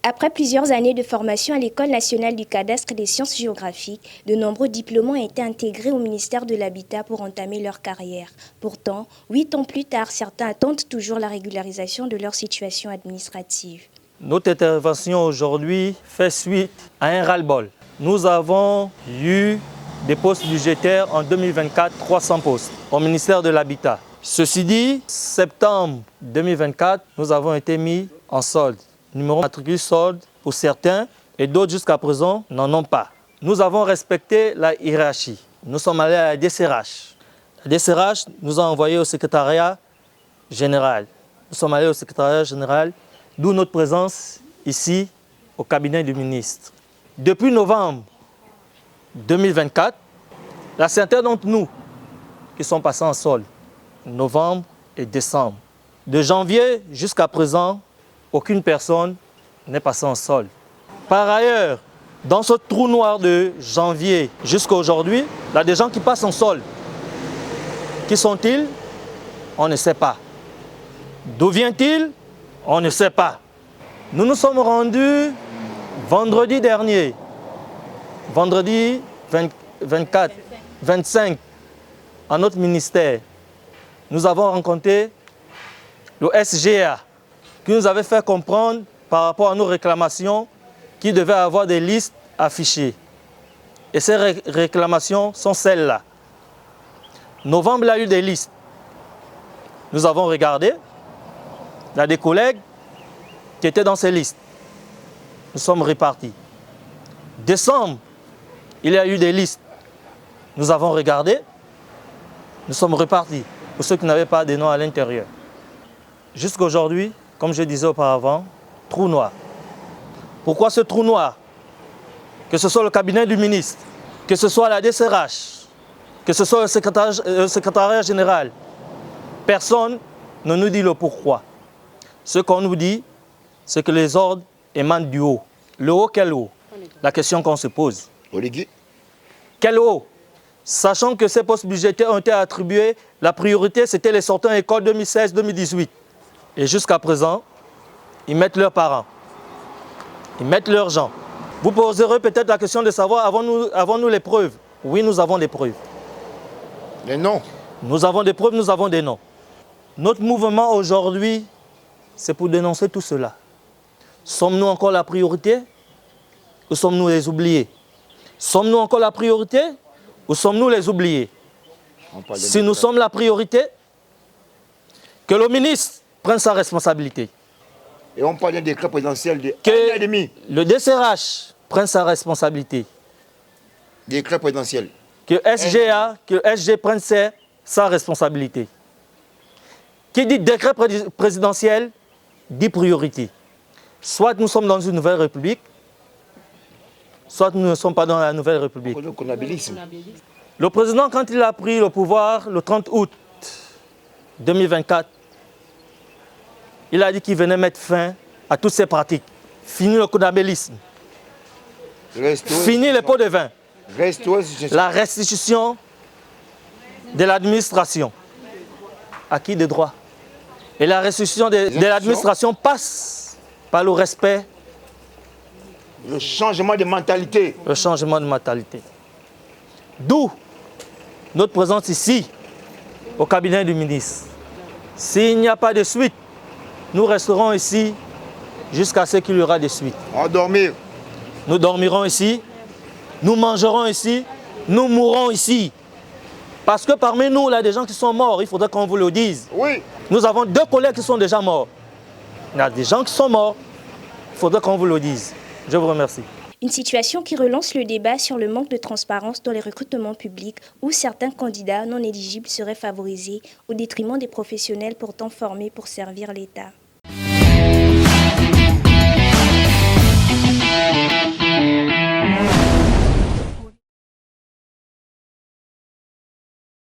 Après plusieurs années de formation à l'École nationale du cadastre et des sciences géographiques, de nombreux diplômés ont été intégrés au ministère de l'Habitat pour entamer leur carrière. Pourtant, 8 ans plus tard, certains attendent toujours la régularisation de leur situation administrative. Notre intervention aujourd'hui fait suite à un ras-le-bol. Nous avons eu des postes budgétaires en 2024, 300 postes au ministère de l'Habitat. Ceci dit, septembre 2024, nous avons été mis en solde. Numéro matricule solde pour certains et d'autres jusqu'à présent n'en ont pas. Nous avons respecté la hiérarchie. Nous sommes allés à la DCRH. La DCRH nous a envoyés au secrétariat général. Nous sommes allés au secrétariat général, d'où notre présence ici au cabinet du ministre. Depuis novembre 2024, la certains d'entre nous qui sont passés en solde, novembre et décembre. De janvier jusqu'à présent, aucune personne n'est passée en solde. Par ailleurs, dans ce trou noir de janvier jusqu'à aujourd'hui, il y a des gens qui passent en solde. Qui sont-ils? On ne sait pas. D'où vient-il? On ne sait pas. Nous nous sommes rendus vendredi dernier, vendredi 25, à notre ministère. Nous avons rencontré le SGA qui nous avait fait comprendre par rapport à nos réclamations qu'il devait avoir des listes affichées. Et ces réclamations sont celles-là. Novembre, il y a eu des listes. Nous avons regardé. Il y a des collègues qui étaient dans ces listes. Nous sommes répartis. Décembre, il y a eu des listes. Nous avons regardé. Nous sommes repartis pour ceux qui n'avaient pas de noms à l'intérieur. Jusqu'à aujourd'hui, comme je disais auparavant, trou noir. Pourquoi ce trou noir? Que ce soit le cabinet du ministre, que ce soit la DCRH, que ce soit le secrétariat général, personne ne nous dit le pourquoi. Ce qu'on nous dit, c'est que les ordres émanent du haut. Le haut, quel haut? La question qu'on se pose. Quel haut? Sachant que ces postes budgétaires ont été attribués, la priorité c'était les sortants école 2016-2018. Et jusqu'à présent, ils mettent leurs parents, ils mettent leurs gens. Vous poserez peut-être la question de savoir, avons-nous les preuves? Oui, nous avons des preuves. Les noms? Nous avons des preuves, nous avons des noms. Notre mouvement aujourd'hui, c'est pour dénoncer tout cela. Sommes-nous encore la priorité ou sommes-nous les oubliés? Sommes-nous encore la priorité ou sommes-nous les oubliés? Si nous sommes la priorité, que le ministre prenne sa responsabilité. Et on parle d'un décret présidentiel de que 1 an et demi. Le DCRH prenne sa responsabilité. Décret présidentiel. Que SG prenne sa responsabilité. Qui dit décret présidentiel, dit priorité. Soit nous sommes dans une nouvelle république, soit nous ne sommes pas dans la nouvelle république. Le président, quand il a pris le pouvoir le 30 août 2024, il a dit qu'il venait mettre fin à toutes ces pratiques. Fini le conabélisme. Fini les pots de vin. La restitution de l'administration. Acquis de droit. Et la restitution de l'administration passe par le respect. Le changement de mentalité. Le changement de mentalité. D'où notre présence ici, au cabinet du ministre. S'il n'y a pas de suite, nous resterons ici jusqu'à ce qu'il y aura des suites. On va dormir. Nous dormirons ici, nous mangerons ici, nous mourrons ici. Parce que parmi nous, il y a des gens qui sont morts, il faudrait qu'on vous le dise. Oui. Nous avons 2 collègues qui sont déjà morts. Il y a des gens qui sont morts, il faudrait qu'on vous le dise. Je vous remercie. Une situation qui relance le débat sur le manque de transparence dans les recrutements publics où certains candidats non éligibles seraient favorisés au détriment des professionnels pourtant formés pour servir l'État.